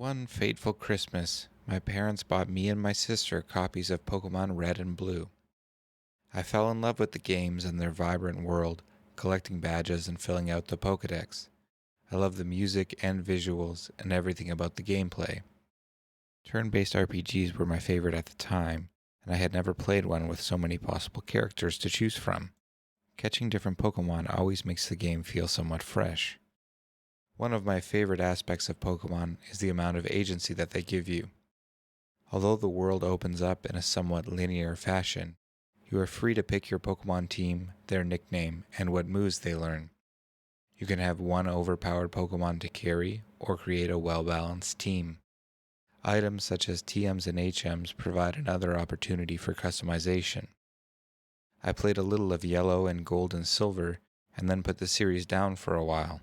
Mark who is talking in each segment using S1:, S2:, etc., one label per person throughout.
S1: One fateful Christmas, my parents bought me and my sister copies of Pokémon Red and Blue. I fell in love with the games and their vibrant world, collecting badges and filling out the Pokédex. I love the music and visuals and everything about the gameplay. Turn-based RPGs were my favorite at the time, and I had never played one with so many possible characters to choose from. Catching different Pokémon always makes the game feel somewhat fresh. One of my favorite aspects of Pokémon is the amount of agency that they give you. Although the world opens up in a somewhat linear fashion, you are free to pick your Pokémon team, their nickname, and what moves they learn. You can have one overpowered Pokémon to carry, or create a well-balanced team. Items such as TMs and HMs provide another opportunity for customization. I played a little of Yellow and Gold and Silver, and then put the series down for a while.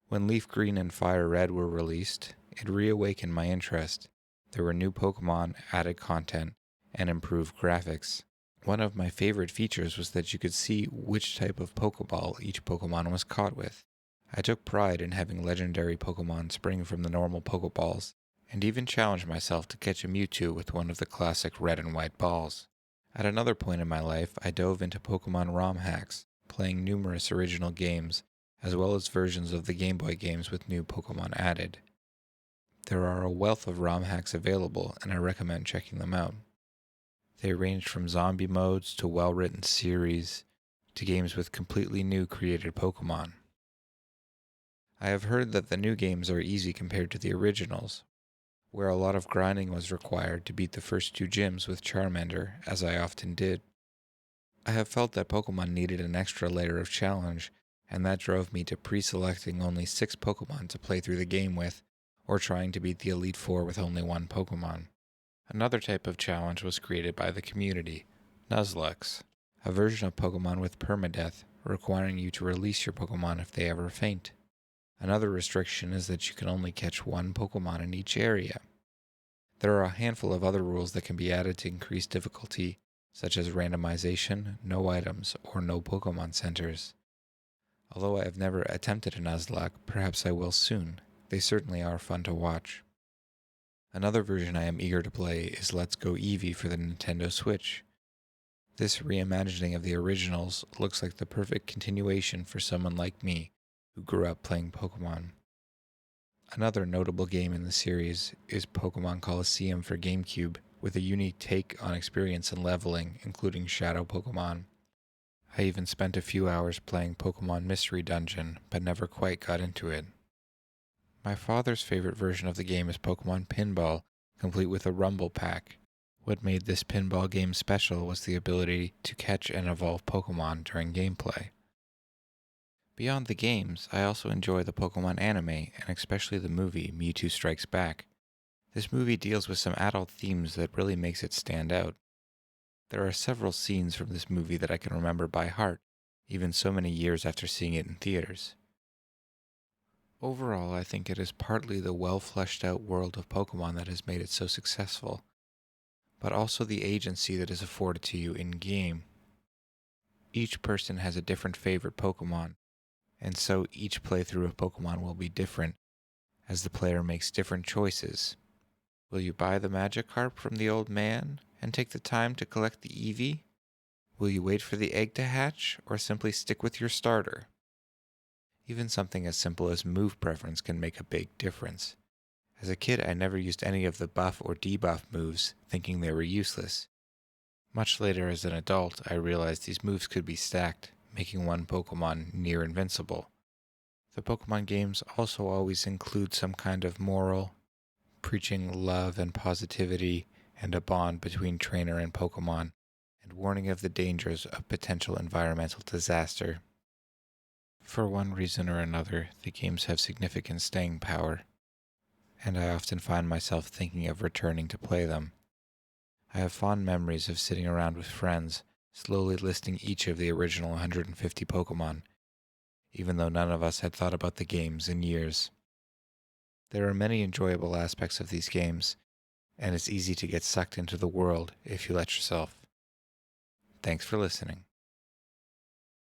S1: When Leaf Green and Fire Red were released, it reawakened my interest. There were new Pokémon, added content, and improved graphics. One of my favorite features was that you could see which type of Pokéball each Pokémon was caught with. I took pride in having legendary Pokémon spring from the normal Pokéballs, and even challenged myself to catch a Mewtwo with one of the classic red and white balls. At another point in my life, I dove into Pokémon ROM hacks, playing numerous original games, as well as versions of the Game Boy games with new Pokémon added. There are a wealth of ROM hacks available, and I recommend checking them out. They range from zombie modes to well-written series, to games with completely new created Pokémon. I have heard that the new games are easy compared to the originals, where a lot of grinding was required to beat the first two gyms with Charmander, as I often did. I have felt that Pokémon needed an extra layer of challenge, and that drove me to pre-selecting only 6 Pokémon to play through the game with, or trying to beat the Elite Four with only one Pokémon. Another type of challenge was created by the community, Nuzlocke, a version of Pokémon with permadeath, requiring you to release your Pokémon if they ever faint. Another restriction is that you can only catch one Pokémon in each area. There are a handful of other rules that can be added to increase difficulty, such as randomization, no items, or no Pokémon centers. Although I have never attempted a Nuzlocke, perhaps I will soon. They certainly are fun to watch. Another version I am eager to play is Let's Go Eevee for the Nintendo Switch. This reimagining of the originals looks like the perfect continuation for someone like me who grew up playing Pokémon. Another notable game in the series is Pokémon Colosseum for GameCube, with a unique take on experience and leveling, including Shadow Pokémon. I even spent a few hours playing Pokémon Mystery Dungeon, but never quite got into it. My father's favorite version of the game is Pokémon Pinball, complete with a Rumble Pack. What made this pinball game special was the ability to catch and evolve Pokémon during gameplay. Beyond the games, I also enjoy the Pokémon anime, and especially the movie Mewtwo Strikes Back. This movie deals with some adult themes that really makes it stand out. There are several scenes from this movie that I can remember by heart, even so many years after seeing it in theaters. Overall, I think it is partly the well-fleshed-out world of Pokémon that has made it so successful, but also the agency that is afforded to you in-game. Each person has a different favorite Pokémon, and so each playthrough of Pokémon will be different, as the player makes different choices. Will you buy the Magikarp from the old man and take the time to collect the Eevee? Will you wait for the egg to hatch, or simply stick with your starter? Even something as simple as move preference can make a big difference. As a kid, I never used any of the buff or debuff moves, thinking they were useless. Much later as an adult, I realized these moves could be stacked, making one Pokémon near invincible. The Pokémon games also always include some kind of moral, preaching love and positivity and a bond between trainer and Pokémon, and warning of the dangers of potential environmental disaster. For one reason or another, the games have significant staying power, and I often find myself thinking of returning to play them. I have fond memories of sitting around with friends, slowly listing each of the original 150 Pokémon, even though none of us had thought about the games in years. There are many enjoyable aspects of these games, and it's easy to get sucked into the world if you let yourself. Thanks for listening.